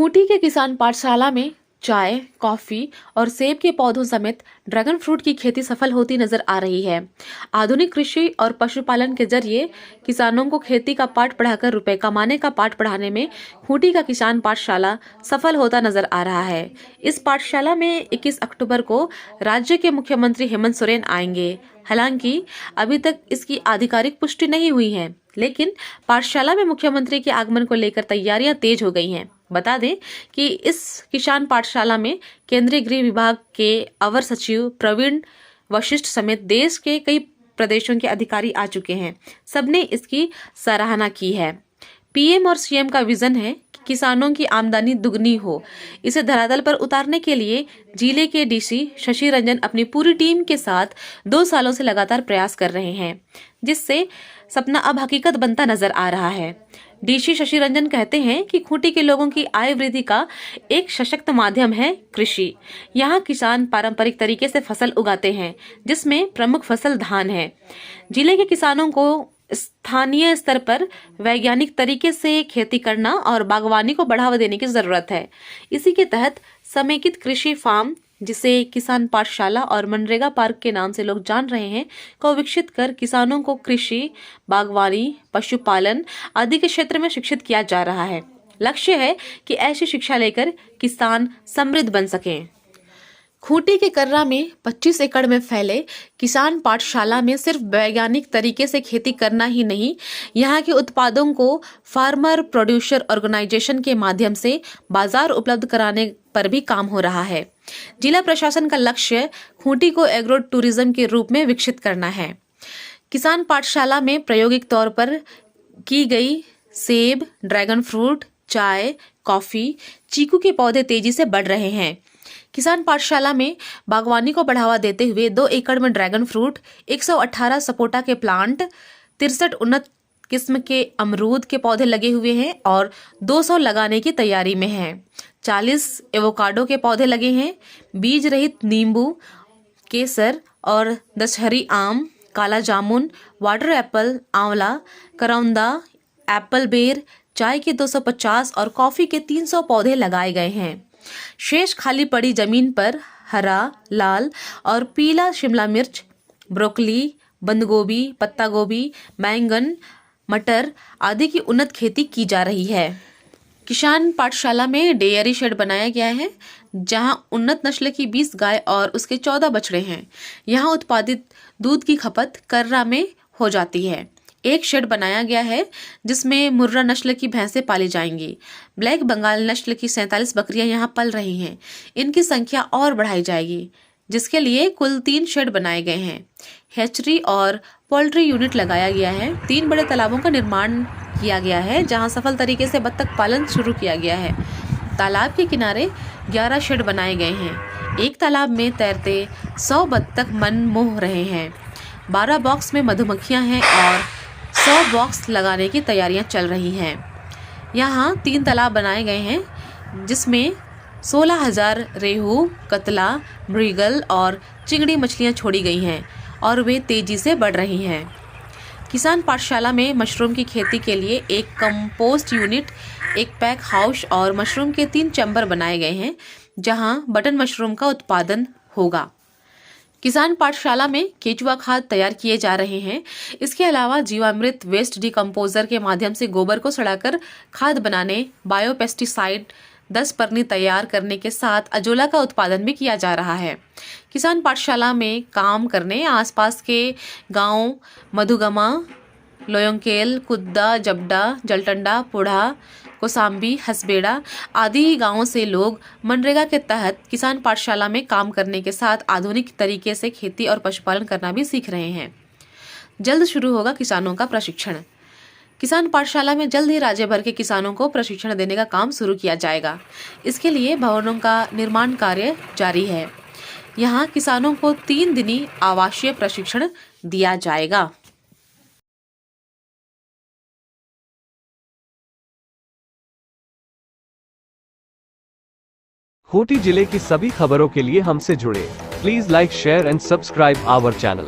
खूंटी के किसान पाठशाला में चाय, कॉफी और सेब के पौधों समेत ड्रैगन फ्रूट की खेती सफल होती नजर आ रही है। आधुनिक कृषि और पशुपालन के जरिए किसानों को खेती का पाठ पढ़ाकर रुपए कमाने का पाठ पढ़ाने में खूंटी का किसान पाठशाला सफल होता नजर आ रहा है। इस पाठशाला में 21 अक्टूबर को राज्य के मुख्यमंत्री हेमंत सोरेन आएंगे। हालांकि अभी तक इसकी आधिकारिक पुष्टि नहीं हुई है, लेकिन पाठशाला में मुख्यमंत्री के आगमन को लेकर तैयारियां तेज हो गई हैं। बता दें कि इस किसान पाठशाला में केंद्रीय गृह विभाग के अवर सचिव प्रवीण वशिष्ठ समेत देश के कई प्रदेशों के अधिकारी आ चुके हैं। सबने इसकी सराहना की है। पीएम और सीएम का विजन है कि किसानों की आमदनी दुगनी हो। इसे धरातल पर उतारने के लिए जिले के डीसी शशि रंजन अपनी पूरी टीम के साथ 2 सालों से लगातार प्रयास कर रहे हैं, जिससे सपना अब हकीकत बनता नजर आ रहा है। डीसी शशि रंजन कहते हैं कि खूंटी के लोगों की आय वृद्धि का एक सशक्त माध्यम है कृषि। यहाँ किसान पारंपरिक तरीके से फसल उगाते हैं, जिसमें प्रमुख फसल धान है। जिले के किसानों को स्थानीय स्तर पर वैज्ञानिक तरीके से खेती करना और बागवानी को बढ़ावा देने की जरूरत है। इसी के तहत समेकित कृषि फार्म, जिसे किसान पाठशाला और मनरेगा पार्क के नाम से लोग जान रहे हैं, को विकसित कर किसानों को कृषि, बागवानी, पशुपालन आदि के क्षेत्र में शिक्षित किया जा रहा है। लक्ष्य है कि ऐसी शिक्षा लेकर किसान समृद्ध बन सकें। खूंटी के कर्रा में 25 एकड़ में फैले किसान पाठशाला में सिर्फ वैज्ञानिक तरीके से खेती करना ही नहीं, यहाँ के उत्पादों को फार्मर प्रोड्यूसर ऑर्गेनाइजेशन के माध्यम से बाजार उपलब्ध कराने पर भी काम हो रहा है। जिला प्रशासन का लक्ष्य खूंटी को एग्रो टूरिज्म के रूप में विकसित करना है। किसान पाठशाला में प्रायोगिक तौर पर की गई सेब, ड्रैगन फ्रूट, चाय, कॉफी, चीकू के पौधे तेजी से बढ़ रहे हैं। किसान पाठशाला में बागवानी को बढ़ावा देते हुए 2 एकड़ में ड्रैगन फ्रूट, 118 सपोटा के प्लांट, 63 उन्नत किस्म के अमरूद के पौधे लगे हुए हैं और 200 लगाने की तैयारी में हैं। 40 एवोकाडो के पौधे लगे हैं। बीज रहित नींबू, केसर और दशहरी आम, काला जामुन, वाटर एप्पल, आंवला, करौंदा, एप्पल बेर, चाय के 250 और कॉफी के 300 पौधे लगाए गए हैं। शेष खाली पड़ी जमीन पर हरा, लाल और पीला शिमला मिर्च, ब्रोकली, बंद गोभी, पत्ता गोभी, बैंगन, मटर आदि की उन्नत खेती की जा रही है। किसान पाठशाला में डेयरी शेड बनाया गया है, जहां उन्नत नस्ल की 20 गाय और उसके 14 बछड़े हैं। यहां उत्पादित दूध की खपत कर्रा में हो जाती है। एक शेड बनाया गया है जिसमें मुर्रा नस्ल की भैंसें पाली जाएंगी। ब्लैक बंगाल नस्ल की 47 बकरियां यहां पल रही हैं। इनकी संख्या और बढ़ाई जाएगी, जिसके लिए कुल 3 शेड बनाए गए हैं। हैचरी और पोल्ट्री यूनिट लगाया गया है। 3 बड़े तालाबों का निर्माण किया गया है, जहां सफल तरीके से बत्तख पालन शुरू किया गया है। तालाब के किनारे 11 शेड बनाए गए हैं। एक तालाब में तैरते 100 बत्तख मन मोह रहे हैं। 12 बॉक्स में मधुमक्खियां हैं और 100 बॉक्स लगाने की तैयारियां चल रही हैं। यहाँ 3 तालाब बनाए गए हैं, जिसमें 16,000 रेहू, कतला, मृगल और चिंगड़ी मछलियां छोड़ी गई हैं और वे तेजी से बढ़ रही हैं। किसान पाठशाला में मशरूम की खेती के लिए एक कंपोस्ट यूनिट, एक पैक हाउस और मशरूम के 3 चैम्बर बनाए गए हैं, जहां बटन मशरूम का उत्पादन होगा। किसान पाठशाला में केचुआ खाद तैयार किए जा रहे हैं। इसके अलावा जीवामृत वेस्ट डिकम्पोजर के माध्यम से गोबर को सड़ाकर खाद बनाने, बायोपेस्टिसाइड 10 परनी तैयार करने के साथ अजोला का उत्पादन भी किया जा रहा है। किसान पाठशाला में काम करने आसपास के गांव मधुगमा, लोयंकेल, कुद्दा, जबडा, जलटंडा, पुढ़ा, कोसाम्बी, हसबेड़ा आदि गांवों से लोग मनरेगा के तहत किसान पाठशाला में काम करने के साथ आधुनिक तरीके से खेती और पशुपालन करना भी सीख रहे हैं। जल्द शुरू होगा किसानों का प्रशिक्षण। किसान पाठशाला में जल्द ही राज्य भर के किसानों को प्रशिक्षण देने का काम शुरू किया जाएगा। इसके लिए भवनों का निर्माण कार्य जारी है। यहाँ किसानों को 3 दिनी आवासीय प्रशिक्षण दिया जाएगा। खूंटी जिले की सभी खबरों के लिए हमसे जुड़े। Please like, share and subscribe our channel.